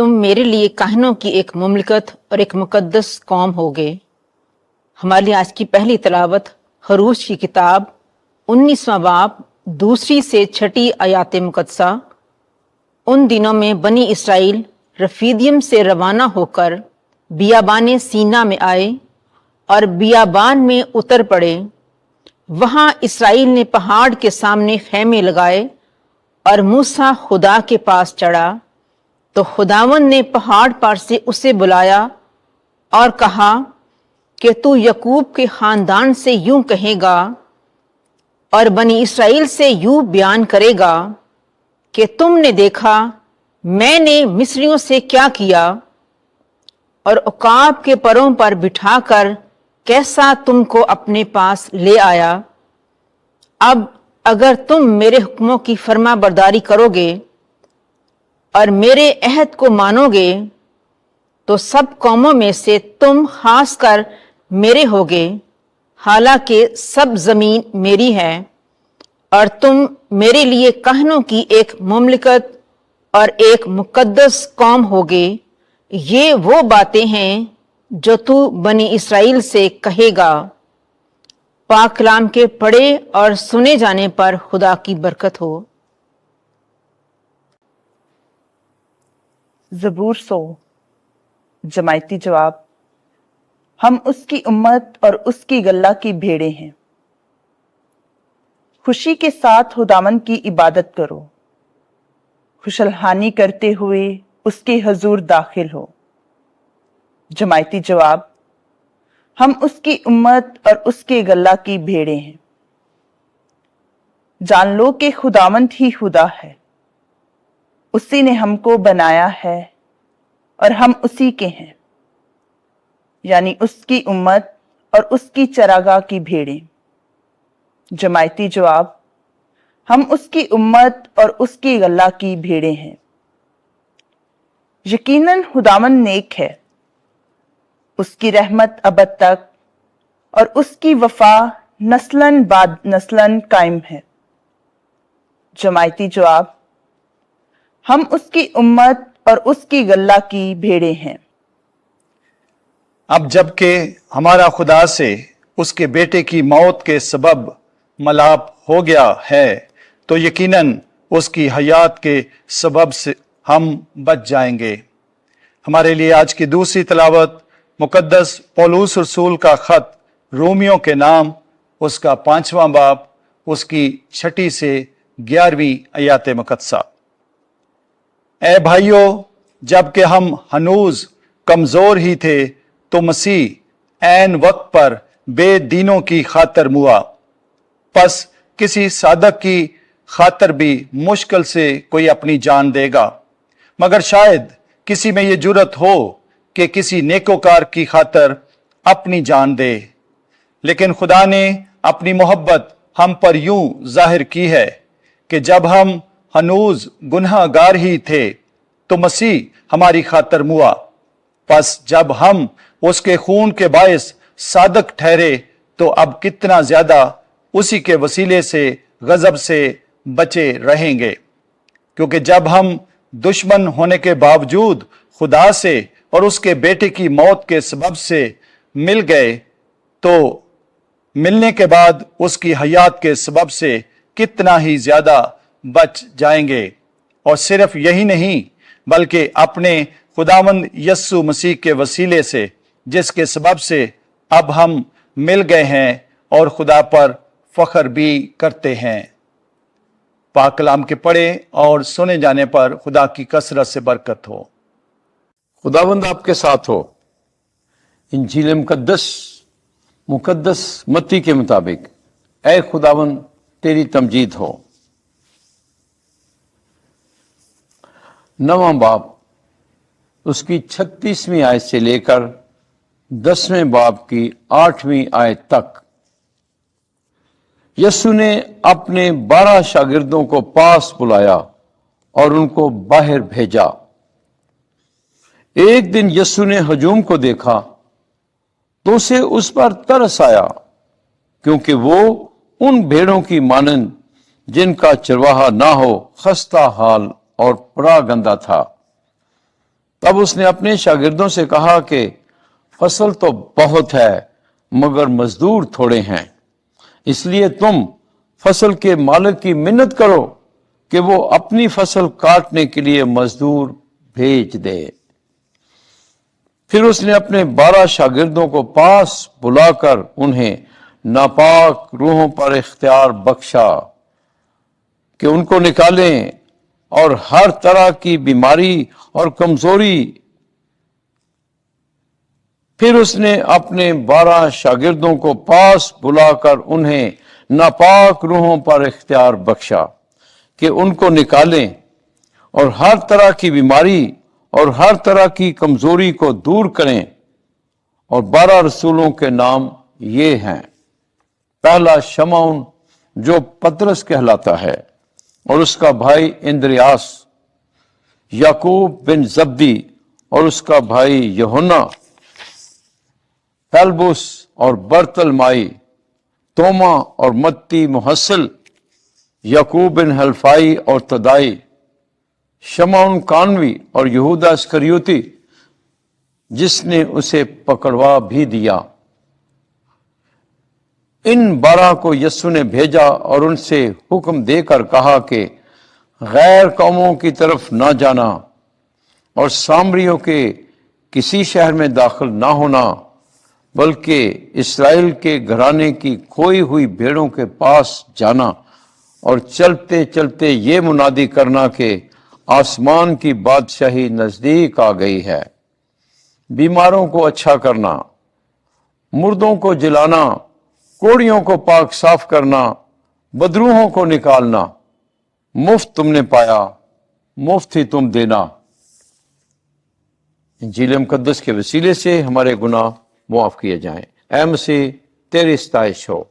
तुम मेरे लिए काहिनों की एक मुमलिकत और एक मुकद्दस कौम होगे। हमारे लिए आज की पहली तलावत हरूज की किताब 19वां बाब 2 से 6 आयात मुकद्दसा। उन दिनों में बनी इसराइल रफीदियम से रवाना होकर बियाबान सीना में आए और बियाबान में उतर पड़े। वहां इसराइल ने पहाड़ के सामने खैमे लगाए और मूसा खुदा के पास चढ़ा तो खुदावन ने पहाड़ पर से उसे बुलाया और कहा कि तू यकूब के खानदान से यूं कहेगा और बनी इसराइल से यूं बयान करेगा कि तुमने देखा मैंने मिस्रियों से क्या किया और उकाब के परों पर बिठाकर कैसा तुमको अपने पास ले आया। अब अगर तुम मेरे हुक्मों की फर्मा बरदारी करोगे और मेरे अहद को मानोगे तो सब कौमों में से तुम खास कर मेरे होगे, हालांकि सब जमीन मेरी है और तुम मेरे लिए काहिनों की एक मुमलिकत और एक मुकद्दस कौम होगे। ये वो बातें हैं जो तू बनी इसराइल से कहेगा। पाक कलाम के पढ़े और सुने जाने पर खुदा की बरकत हो। ज़बूर 100। जमायती जवाब। हम उसकी उम्मत और उसकी गल्ला की भेड़ें हैं। खुशी के साथ खुदावंद की इबादत करो, खुशलहानी करते हुए उसके हजूर दाखिल हो। जमायती जवाब। हम उसकी उम्मत और उसके गल्ला की भेड़ें हैं। जान लो कि खुदावंद ही खुदा है, उसी ने हमको बनाया है और हम उसी के हैं, यानी उसकी उम्मत और उसकी चरागाह की भेड़ें। जमायती जवाब। हम उसकी उम्मत और उसकी गल्ला की भेड़ें हैं। यकीनन खुदावंद नेक है, उसकी रहमत अबद तक और उसकी वफा नस्लन बाद नस्लन कायम है। जमायती जवाब। हम उसकी उम्मत और उसकी गल्ला की भेड़ें हैं। अब जबकि हमारा खुदा से उसके बेटे की मौत के सबब मलाप हो गया है तो यकीनन उसकी हयात के सबब से हम बच जाएंगे। हमारे लिए आज की दूसरी तलावत मुकद्दस पौलुस रसूल का खत रोमियो के नाम, उसका 5वां बाब, उसकी 6 से 11वीं आयात मुकद्दसा। ए भाइयों, जबकि हम हनूज कमजोर ही थे तो मसीह ऐन वक्त पर बेदीनों की खातर मुआ। पस किसी सादक की खातर भी मुश्किल से कोई अपनी जान देगा, मगर शायद किसी में ये जुर्रत हो कि किसी नेकोकार की खातर अपनी जान दे। लेकिन खुदा ने अपनी मोहब्बत हम पर यूं जाहिर की है कि जब हम हनूज गुनहगार ही थे तो मसीह हमारी खातर मुआ। पस जब हम उसके खून के बायस सादक ठहरे तो अब कितना ज्यादा उसी के वसीले से गजब से बचे रहेंगे। क्योंकि जब हम दुश्मन होने के बावजूद खुदा से और उसके बेटे की मौत के सबब से मिल गए तो मिलने के बाद उसकी हयात के सबब से कितना ही ज्यादा बच जाएंगे। और सिर्फ यही नहीं बल्कि अपने खुदावंद यस्सु मसीह के वसीले से, जिसके सबब से अब हम मिल गए हैं और खुदा पर फख्र भी करते हैं। पाक कलाम के पढ़े और सुने जाने पर खुदा की कसरत से बरकत हो। खुदावंद आपके साथ हो। इंजील मुकद्दस मत्ती के मुताबिक ऐ खुदावंद तेरी तमजीद हो। 9वां बाब, उसकी 36वीं आयत से लेकर 10वें बाब की 8वीं आयत तक यस्सु ने अपने 12 शागिर्दों को पास बुलाया और उनको बाहर भेजा। एक दिन यस्सु ने हजूम को देखा तो उसे उस पर तरस आया, क्योंकि वो उन भेड़ों की मानंद जिनका चरवाहा ना हो खस्ता हाल और पड़ा गंदा था। تب اس نے اپنے شاگردوں سے کہا کہ فصل تو بہت ہے مگر مزدور تھوڑے ہیں، اس لیے تم فصل کے مالک کی منت کرو کہ وہ اپنی فصل کاٹنے کے لیے مزدور بھیج دے۔ پھر اس نے اپنے 12 شاگردوں کو پاس بلا کر انہیں ناپاک روحوں پر اختیار بخشا کہ ان کو نکالیں اور ہر طرح کی بیماری اور کمزوری۔ پھر اس نے اپنے 12 شاگردوں کو پاس بلا کر انہیں ناپاک روحوں پر اختیار بخشا کہ ان کو نکالیں اور ہر طرح کی بیماری اور ہر طرح کی کمزوری کو دور کریں۔ اور 12 رسولوں کے نام یہ ہیں: پہلا شمعون جو پترس کہلاتا ہے اور اس کا بھائی اندریاس، یعقوب بن زبدی اور اس کا بھائی یوحنا، فیلبس اور برتلمائی، توما اور متی محصل، یعقوب بن حلفائی اور تدائی، شمعون کانوی اور یہودا اسکریوتی جس نے اسے پکڑوا بھی دیا۔ ان 12 کو یسوع نے بھیجا اور ان سے حکم دے کر کہا کہ غیر قوموں کی طرف نہ جانا اور سامریوں کے کسی شہر میں داخل نہ ہونا، بلکہ اسرائیل کے گھرانے کی کھوئی ہوئی بھیڑوں کے پاس جانا اور چلتے چلتے یہ منادی کرنا کہ آسمان کی بادشاہی نزدیک آ گئی ہے۔ بیماروں کو اچھا کرنا، مردوں کو جلانا، کوڑیوں کو پاک صاف کرنا، بدروحوں کو نکالنا۔ مفت تم نے پایا، مفت ہی تم دینا۔ انجیل مقدس کے وسیلے سے ہمارے گناہ معاف کیے جائیں۔ اے مسیح، تیری ستائش ہو۔